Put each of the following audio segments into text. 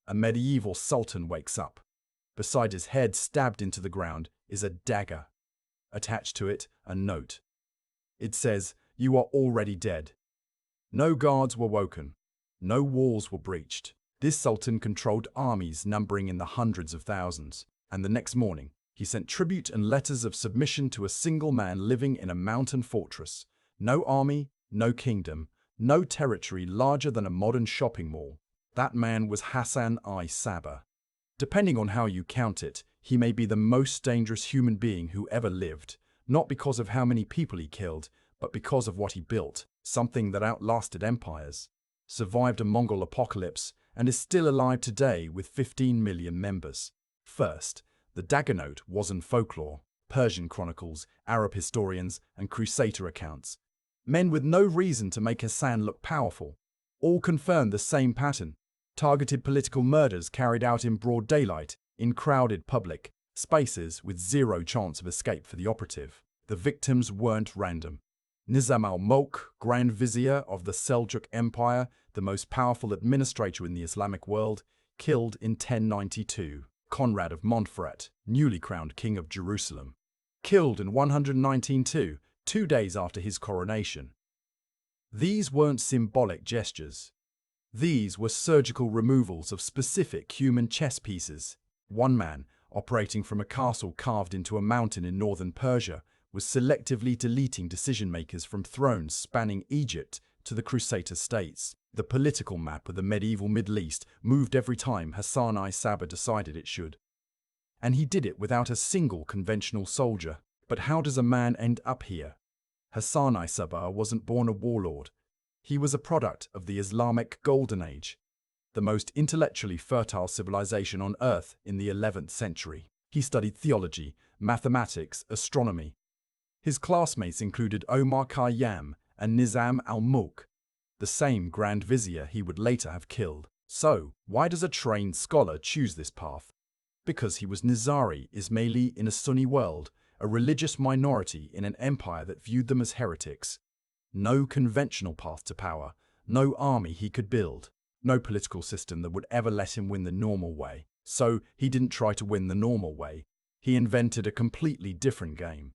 A medieval sultan wakes up. Beside his head, stabbed into the ground, is a dagger. Attached to it, a note. It says, "You are already dead." No guards were woken. No walls were breached. This sultan controlled armies numbering in the hundreds of thousands. And the next morning, he sent tribute and letters of submission to a single man living in a mountain fortress. No army, no kingdom, no territory larger than a modern shopping mall. That man was Hassan-i Sabbah. Depending on how you count it, he may be the most dangerous human being who ever lived, not because of how many people he killed, but because of what he built, something that outlasted empires, survived a Mongol apocalypse, and is still alive today with 15 million members. First, the dagger note wasn't folklore. Persian chronicles, Arab historians, and crusader accounts. Men with no reason to make Hassan look powerful. All confirm the same pattern. Targeted political murders carried out in broad daylight, in crowded public spaces with zero chance of escape for the operative. The victims weren't random. Nizam al-Mulk, Grand Vizier of the Seljuk Empire, the most powerful administrator in the Islamic world, killed in 1092. Conrad of Montferrat, newly crowned King of Jerusalem, killed in 119 too, 2 days after his coronation. These weren't symbolic gestures. These were surgical removals of specific human chess pieces. One man, operating from a castle carved into a mountain in northern Persia, was selectively deleting decision-makers from thrones spanning Egypt to the Crusader states. The political map of the medieval Middle East moved every time Hassan-i Sabbah decided it should. And he did it without a single conventional soldier. But how does a man end up here? Hassan-i Sabbah wasn't born a warlord. He was a product of the Islamic Golden Age, the most intellectually fertile civilization on earth in the 11th century. He studied theology, mathematics, astronomy. His classmates included Omar Khayyam and Nizam al-Mulk, the same Grand Vizier he would later have killed. So, why does a trained scholar choose this path? Because he was Nizari Ismaili in a Sunni world, a religious minority in an empire that viewed them as heretics. No conventional path to power, no army he could build, no political system that would ever let him win the normal way. So, he didn't try to win the normal way. He invented a completely different game.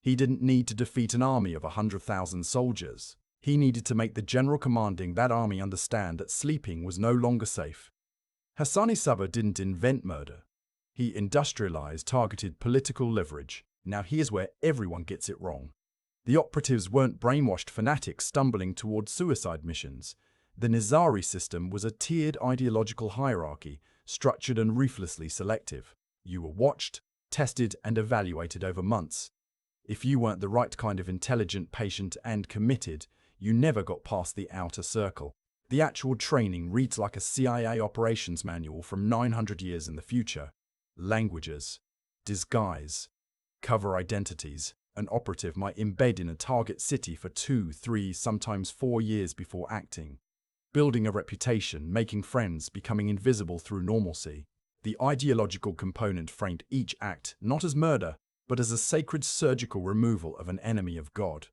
He didn't need to defeat an army of 100,000 soldiers. He needed to make the general commanding that army understand that sleeping was no longer safe. Hassan-i Sabbah didn't invent murder. He industrialized targeted political leverage. Now here's where everyone gets it wrong. The operatives weren't brainwashed fanatics stumbling towards suicide missions. The Nizari system was a tiered ideological hierarchy, structured and ruthlessly selective. You were watched, tested, and evaluated over months. If you weren't the right kind of intelligent, patient, and committed, you never got past the outer circle. The actual training reads like a CIA operations manual from 900 years in the future. Languages, disguise, cover identities. An operative might embed in a target city for 2, 3, sometimes 4 years before acting. Building a reputation, making friends, becoming invisible through normalcy. The ideological component framed each act not as murder, but as a sacred surgical removal of an enemy of God.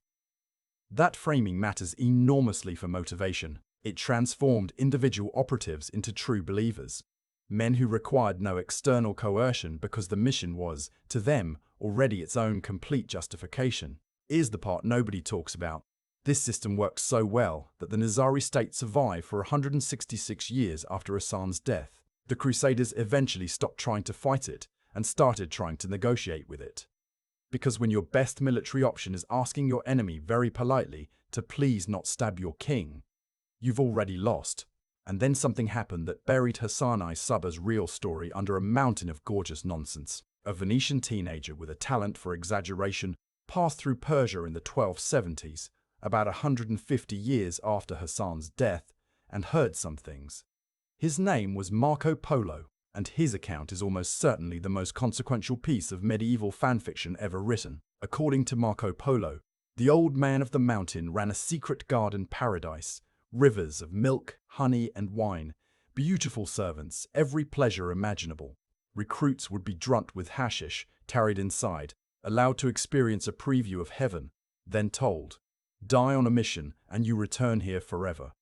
That framing matters enormously for motivation. It transformed individual operatives into true believers. Men who required no external coercion because the mission was, to them, already its own complete justification. Here's the part nobody talks about. This system worked so well that the Nizari state survived for 166 years after Hassan's death. The Crusaders eventually stopped trying to fight it and started trying to negotiate with it. Because when your best military option is asking your enemy very politely to please not stab your king, you've already lost. And then something happened that buried Hassan-i Sabbah's real story under a mountain of gorgeous nonsense. A Venetian teenager with a talent for exaggeration passed through Persia in the 1270s, about 150 years after Hassan's death, and heard some things. His name was Marco Polo, and his account is almost certainly the most consequential piece of medieval fanfiction ever written. According to Marco Polo, the old man of the mountain ran a secret garden paradise, rivers of milk, honey, and wine, beautiful servants, every pleasure imaginable. Recruits would be drugged with hashish, tarried inside, allowed to experience a preview of heaven, then told, "Die on a mission and you return here forever."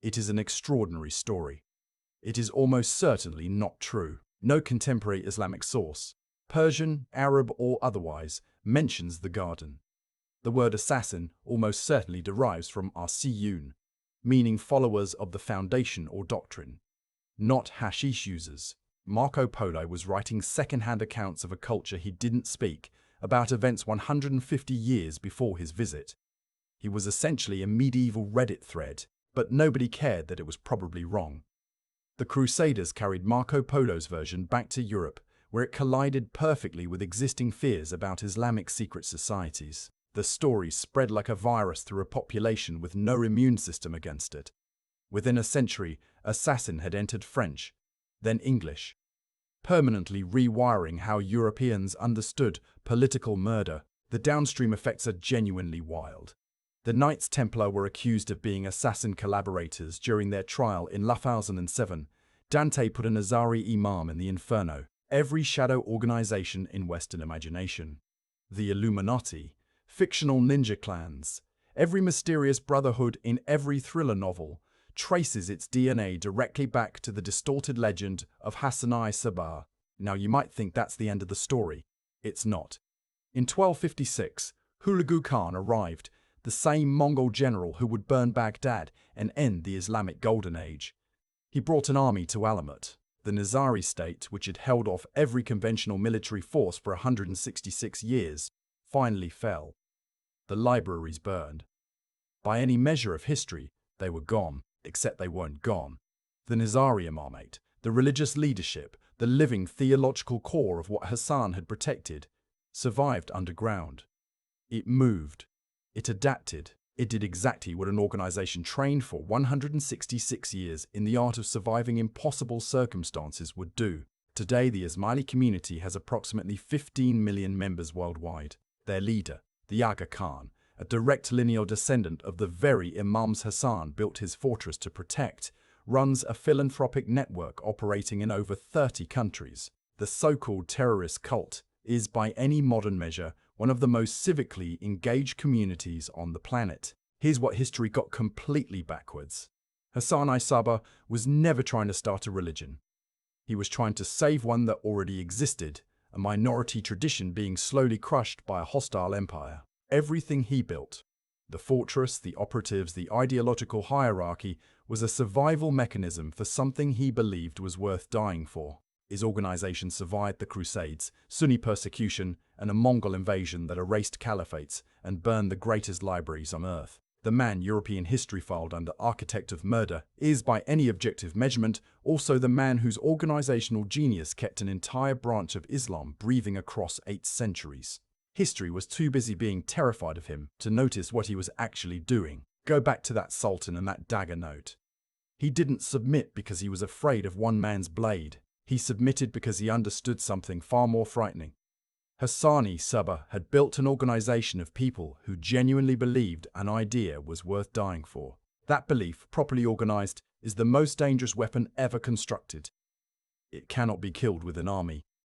It is an extraordinary story. It is almost certainly not true. No contemporary Islamic source, Persian, Arab, or otherwise, mentions the garden. The word assassin almost certainly derives from arsiyun, meaning followers of the foundation or doctrine, not hashish users. Marco Polo was writing second-hand accounts of a culture he didn't speak about events 150 years before his visit. He was essentially a medieval Reddit thread, but nobody cared that it was probably wrong. The Crusaders carried Marco Polo's version back to Europe, where it collided perfectly with existing fears about Islamic secret societies. The story spread like a virus through a population with no immune system against it. Within a century, assassin had entered French, then English, permanently rewiring how Europeans understood political murder. The downstream effects are genuinely wild. The Knights Templar were accused of being assassin collaborators during their trial in 1007. Dante put a Nizari imam in the Inferno, every shadow organization in Western imagination. The Illuminati, fictional ninja clans, every mysterious brotherhood in every thriller novel traces its DNA directly back to the distorted legend of Hassan-i Sabbah. Now you might think that's the end of the story. It's not. In 1256, Hulagu Khan arrived, the same Mongol general who would burn Baghdad and end the Islamic Golden Age. He brought an army to Alamut. The Nizari state, which had held off every conventional military force for 166 years, finally fell. The libraries burned. By any measure of history, they were gone, except they weren't gone. The Nizari imamate, the religious leadership, the living theological core of what Hassan had protected, survived underground. It moved. It adapted. It did exactly what an organization trained for 166 years in the art of surviving impossible circumstances would do. Today, the Ismaili community has approximately 15 million members worldwide. Their leader, the Aga Khan, a direct lineal descendant of the very imams Hassan built his fortress to protect, runs a philanthropic network operating in over 30 countries. The so-called terrorist cult is, by any modern measure, one of the most civically engaged communities on the planet. Here's what history got completely backwards. Hassan-i Sabbah was never trying to start a religion. He was trying to save one that already existed, a minority tradition being slowly crushed by a hostile empire. Everything he built, the fortress, the operatives, the ideological hierarchy, was a survival mechanism for something he believed was worth dying for. His organization survived the Crusades, Sunni persecution, and a Mongol invasion that erased caliphates and burned the greatest libraries on earth. The man European history filed under architect of murder is, by any objective measurement, also the man whose organizational genius kept an entire branch of Islam breathing across 8 centuries. History was too busy being terrified of him to notice what he was actually doing. Go back to that sultan and that dagger note. He didn't submit because he was afraid of one man's blade. He submitted because he understood something far more frightening. Hassan-i Sabbah had built an organization of people who genuinely believed an idea was worth dying for. That belief, properly organized, is the most dangerous weapon ever constructed. It cannot be killed with an army.